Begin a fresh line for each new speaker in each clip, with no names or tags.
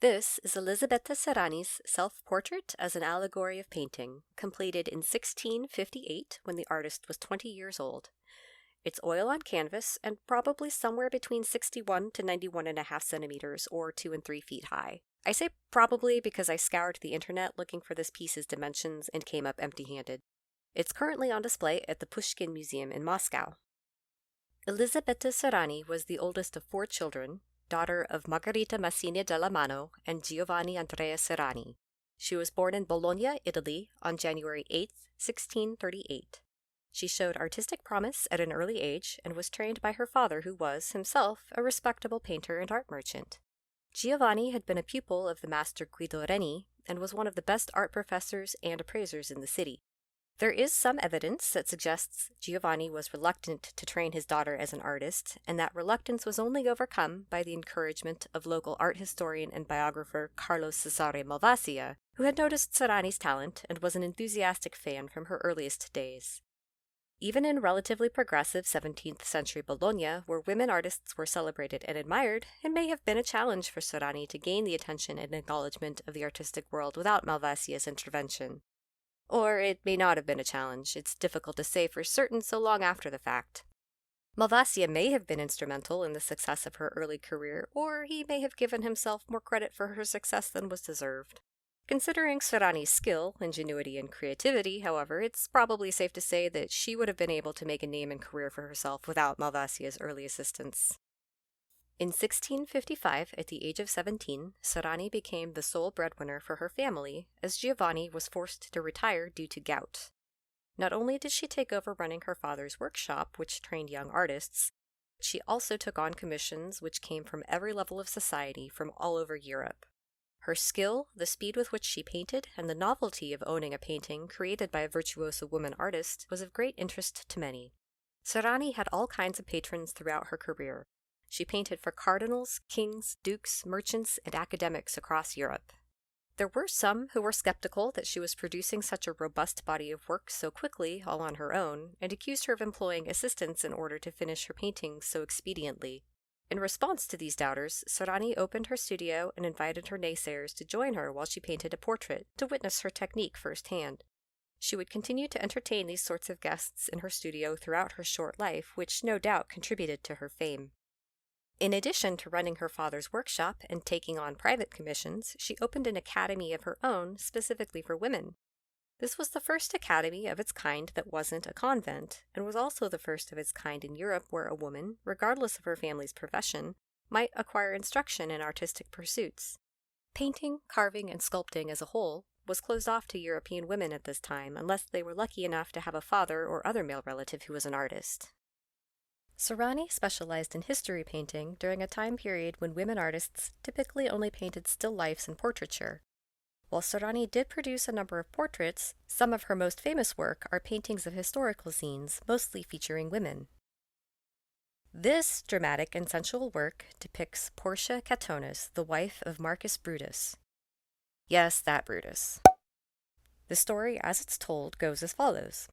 This is Elisabetta Sirani's self-portrait as an allegory of painting, completed in 1658 when the artist was 20 years old. It's oil on canvas and probably somewhere between 61 to 91.5 centimeters or 2 and 3 feet high. I say probably because I scoured the internet looking for this piece's dimensions and came up empty-handed. It's currently on display at the Pushkin Museum in Moscow. Elisabetta Sirani was the oldest of 4 children, daughter of Margherita Massini della Mano and Giovanni Andrea Sirani. She was born in Bologna, Italy, on January 8, 1638. She showed artistic promise at an early age and was trained by her father, who was, himself, a respectable painter and art merchant. Giovanni had been a pupil of the master Guido Reni and was one of the best art professors and appraisers in the city. There is some evidence that suggests Giovanni was reluctant to train his daughter as an artist, and that reluctance was only overcome by the encouragement of local art historian and biographer Carlo Cesare Malvasia, who had noticed Sirani's talent and was an enthusiastic fan from her earliest days. Even in relatively progressive 17th century Bologna, where women artists were celebrated and admired, it may have been a challenge for Sirani to gain the attention and acknowledgement of the artistic world without Malvasia's intervention. Or it may not have been a challenge. It's difficult to say for certain so long after the fact. Malvasia may have been instrumental in the success of her early career, or he may have given himself more credit for her success than was deserved. Considering Sirani's skill, ingenuity, and creativity, however, it's probably safe to say that she would have been able to make a name and career for herself without Malvasia's early assistance. In 1655, at the age of 17, Sirani became the sole breadwinner for her family, as Giovanni was forced to retire due to gout. Not only did she take over running her father's workshop, which trained young artists, she also took on commissions which came from every level of society from all over Europe. Her skill, the speed with which she painted, and the novelty of owning a painting created by a virtuoso woman artist was of great interest to many. Sirani had all kinds of patrons throughout her career. She painted for cardinals, kings, dukes, merchants, and academics across Europe. There were some who were skeptical that she was producing such a robust body of work so quickly, all on her own, and accused her of employing assistants in order to finish her paintings so expediently. In response to these doubters, Sirani opened her studio and invited her naysayers to join her while she painted a portrait, to witness her technique firsthand. She would continue to entertain these sorts of guests in her studio throughout her short life, which no doubt contributed to her fame. In addition to running her father's workshop and taking on private commissions, she opened an academy of her own specifically for women. This was the first academy of its kind that wasn't a convent, and was also the first of its kind in Europe where a woman, regardless of her family's profession, might acquire instruction in artistic pursuits. Painting, carving, and sculpting as a whole was closed off to European women at this time unless they were lucky enough to have a father or other male relative who was an artist. Sirani specialized in history painting during a time period when women artists typically only painted still lifes and portraiture. While Sirani did produce a number of portraits, some of her most famous work are paintings of historical scenes, mostly featuring women. This dramatic and sensual work depicts Porcia Catonis, the wife of Marcus Brutus. Yes, that Brutus. The story, as it's told, goes as follows.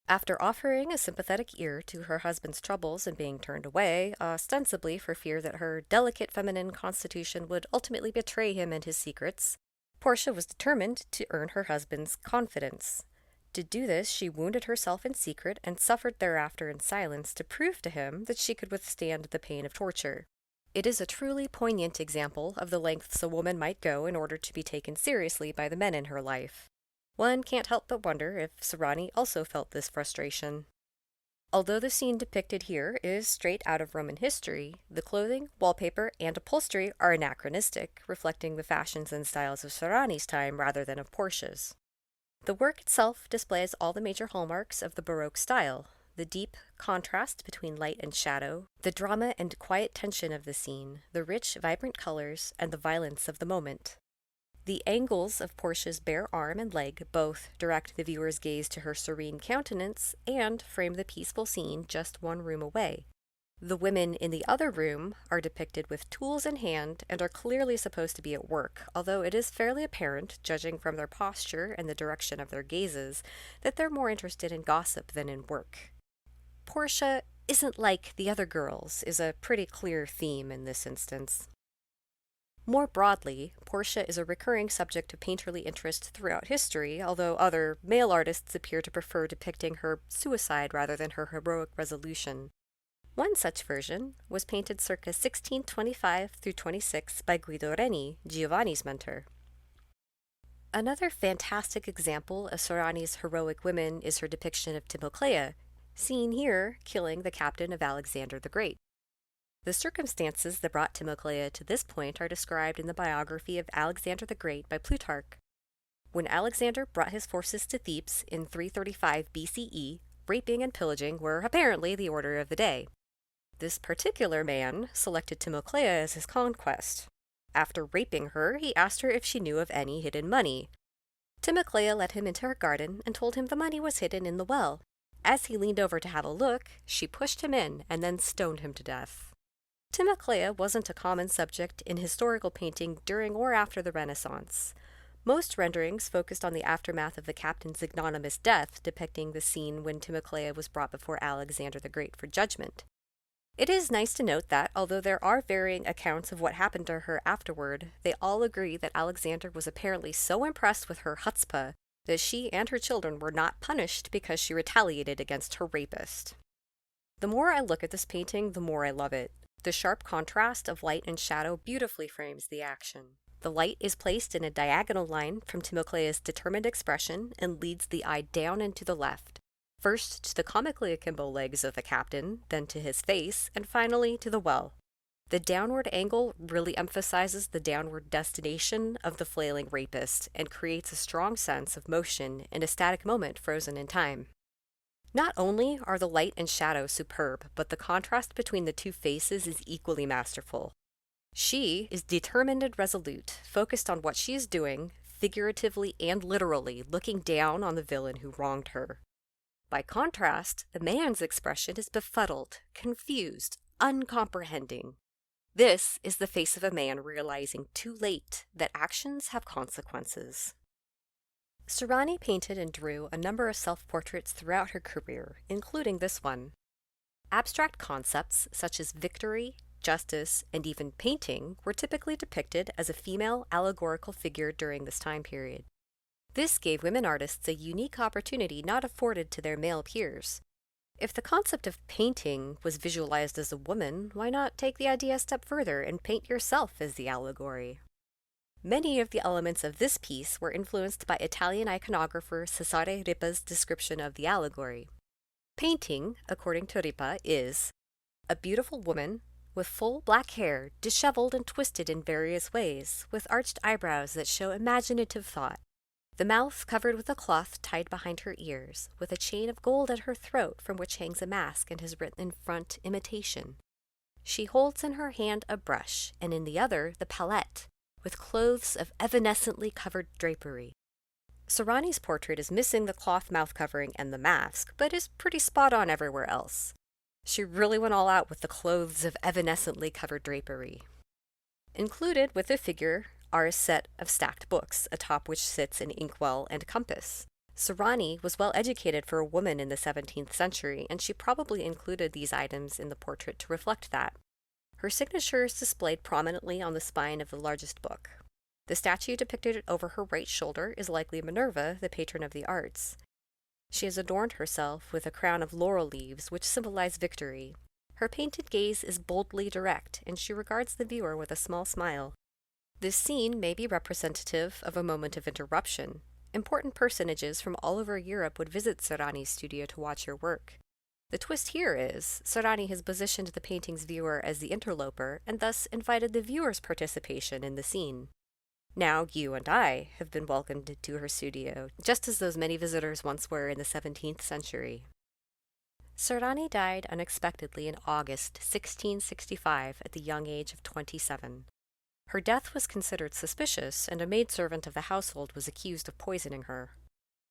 After offering a sympathetic ear to her husband's troubles and being turned away, ostensibly for fear that her delicate feminine constitution would ultimately betray him and his secrets, Portia was determined to earn her husband's confidence. To do this, she wounded herself in secret and suffered thereafter in silence to prove to him that she could withstand the pain of torture. It is a truly poignant example of the lengths a woman might go in order to be taken seriously by the men in her life. One can't help but wonder if Sirani also felt this frustration. Although the scene depicted here is straight out of Roman history, the clothing, wallpaper, and upholstery are anachronistic, reflecting the fashions and styles of Sirani's time rather than of Portia's. The work itself displays all the major hallmarks of the Baroque style: the deep contrast between light and shadow, the drama and quiet tension of the scene, the rich, vibrant colors, and the violence of the moment. The angles of Portia's bare arm and leg both direct the viewer's gaze to her serene countenance and frame the peaceful scene just one room away. The women in the other room are depicted with tools in hand and are clearly supposed to be at work, although it is fairly apparent, judging from their posture and the direction of their gazes, that they're more interested in gossip than in work. Portia isn't like the other girls is a pretty clear theme in this instance. More broadly, Portia is a recurring subject of painterly interest throughout history, although other male artists appear to prefer depicting her suicide rather than her heroic resolution. One such version was painted circa 1625 through 26 by Guido Reni, Giovanni's mentor. Another fantastic example of Sirani's heroic women is her depiction of Timoclea, seen here killing the captain of Alexander the Great. The circumstances that brought Timoclea to this point are described in the biography of Alexander the Great by Plutarch. When Alexander brought his forces to Thebes in 335 BCE, raping and pillaging were apparently the order of the day. This particular man selected Timoclea as his conquest. After raping her, he asked her if she knew of any hidden money. Timoclea led him into her garden and told him the money was hidden in the well. As he leaned over to have a look, she pushed him in and then stoned him to death. Timoclea wasn't a common subject in historical painting during or after the Renaissance. Most renderings focused on the aftermath of the captain's ignominious death, depicting the scene when Timoclea was brought before Alexander the Great for judgment. It is nice to note that, although there are varying accounts of what happened to her afterward, they all agree that Alexander was apparently so impressed with her chutzpah that she and her children were not punished because she retaliated against her rapist. The more I look at this painting, the more I love it. The sharp contrast of light and shadow beautifully frames the action. The light is placed in a diagonal line from Timoclea's determined expression and leads the eye down and to the left, first to the comically akimbo legs of the captain, then to his face, and finally to the well. The downward angle really emphasizes the downward destination of the flailing rapist and creates a strong sense of motion in a static moment frozen in time. Not only are the light and shadow superb, but the contrast between the two faces is equally masterful. She is determined and resolute, focused on what she is doing, figuratively and literally, looking down on the villain who wronged her. By contrast, the man's expression is befuddled, confused, uncomprehending. This is the face of a man realizing too late that actions have consequences. Sirani painted and drew a number of self-portraits throughout her career, including this one. Abstract concepts such as victory, justice, and even painting were typically depicted as a female allegorical figure during this time period. This gave women artists a unique opportunity not afforded to their male peers. If the concept of painting was visualized as a woman, why not take the idea a step further and paint yourself as the allegory? Many of the elements of this piece were influenced by Italian iconographer Cesare Ripa's description of the allegory. Painting, according to Ripa, is a beautiful woman with full black hair, disheveled and twisted in various ways, with arched eyebrows that show imaginative thought, the mouth covered with a cloth tied behind her ears, with a chain of gold at her throat from which hangs a mask and has written in front imitation. She holds in her hand a brush, and in the other the palette, with clothes of evanescently covered drapery. Sirani's portrait is missing the cloth mouth covering and the mask, but is pretty spot on everywhere else. She really went all out with the clothes of evanescently covered drapery. Included with the figure are a set of stacked books, atop which sits an inkwell and compass. Sirani was well educated for a woman in the 17th century, and she probably included these items in the portrait to reflect that. Her signature is displayed prominently on the spine of the largest book. The statue depicted over her right shoulder is likely Minerva, the patron of the arts. She has adorned herself with a crown of laurel leaves, which symbolize victory. Her painted gaze is boldly direct, and she regards the viewer with a small smile. This scene may be representative of a moment of interruption. Important personages from all over Europe would visit Sirani's studio to watch her work. The twist here is, Sirani has positioned the painting's viewer as the interloper, and thus invited the viewer's participation in the scene. Now you and I have been welcomed to her studio, just as those many visitors once were in the 17th century. Sirani died unexpectedly in August 1665 at the young age of 27. Her death was considered suspicious, and a maidservant of the household was accused of poisoning her.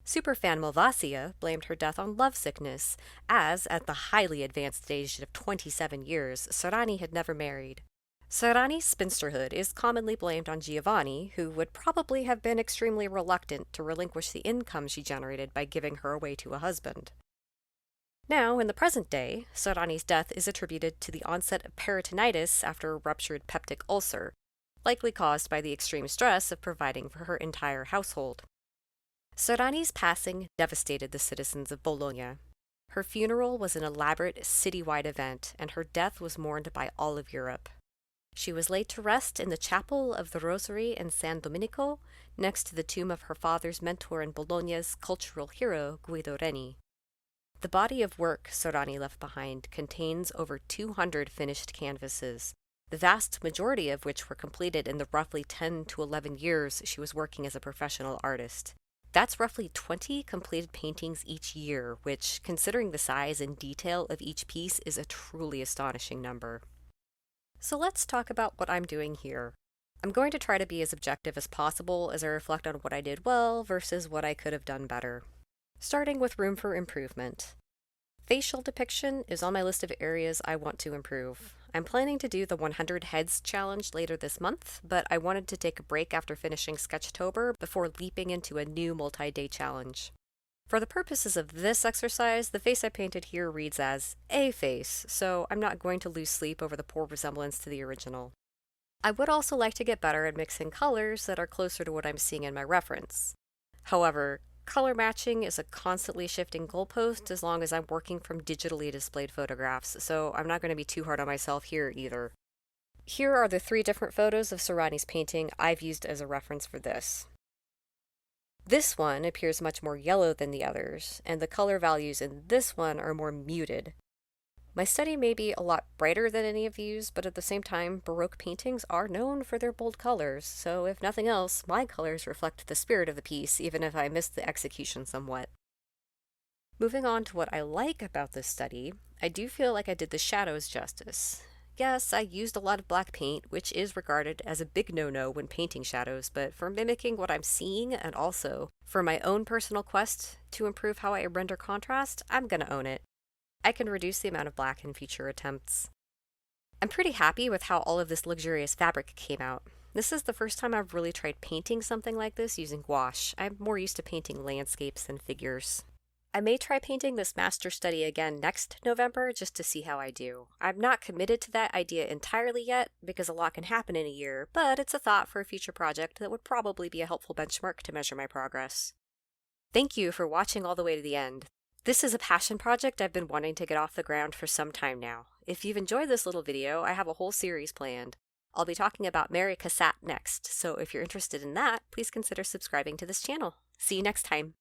Superfan Malvasia blamed her death on lovesickness, as, at the highly advanced age of 27 years, Sirani had never married. Sirani's spinsterhood is commonly blamed on Giovanni, who would probably have been extremely reluctant to relinquish the income she generated by giving her away to a husband. Now, in the present day, Sirani's death is attributed to the onset of peritonitis after a ruptured peptic ulcer, likely caused by the extreme stress of providing for her entire household. Sirani's passing devastated the citizens of Bologna. Her funeral was an elaborate citywide event, and her death was mourned by all of Europe. She was laid to rest in the chapel of the Rosary in San Domenico, next to the tomb of her father's mentor and Bologna's cultural hero, Guido Reni. The body of work Sirani left behind contains over 200 finished canvases, the vast majority of which were completed in the roughly 10 to 11 years she was working as a professional artist. That's roughly 20 completed paintings each year, which, considering the size and detail of each piece, is a truly astonishing number. So let's talk about what I'm doing here. I'm going to try to be as objective as possible as I reflect on what I did well versus what I could have done better. Starting with room for improvement. Facial depiction is on my list of areas I want to improve. I'm planning to do the 100 Heads challenge later this month, but I wanted to take a break after finishing Sketchtober before leaping into a new multi-day challenge. For the purposes of this exercise, the face I painted here reads as a face, so I'm not going to lose sleep over the poor resemblance to the original. I would also like to get better at mixing colors that are closer to what I'm seeing in my reference. However, color matching is a constantly shifting goalpost as long as I'm working from digitally displayed photographs, so I'm not going to be too hard on myself here either. Here are the 3 different photos of Sirani's painting I've used as a reference for this. This one appears much more yellow than the others, and the color values in this one are more muted. My study may be a lot brighter than any of these, but at the same time, Baroque paintings are known for their bold colors, so if nothing else, my colors reflect the spirit of the piece, even if I missed the execution somewhat. Moving on to what I like about this study, I do feel like I did the shadows justice. Yes, I used a lot of black paint, which is regarded as a big no-no when painting shadows, but for mimicking what I'm seeing and also for my own personal quest to improve how I render contrast, I'm gonna own it. I can reduce the amount of black in future attempts. I'm pretty happy with how all of this luxurious fabric came out. This is the first time I've really tried painting something like this using gouache. I'm more used to painting landscapes than figures. I may try painting this master study again next November just to see how I do. I'm not committed to that idea entirely yet because a lot can happen in a year, but it's a thought for a future project that would probably be a helpful benchmark to measure my progress. Thank you for watching all the way to the end. This is a passion project I've been wanting to get off the ground for some time now. If you've enjoyed this little video, I have a whole series planned. I'll be talking about Mary Cassatt next, so if you're interested in that, please consider subscribing to this channel. See you next time!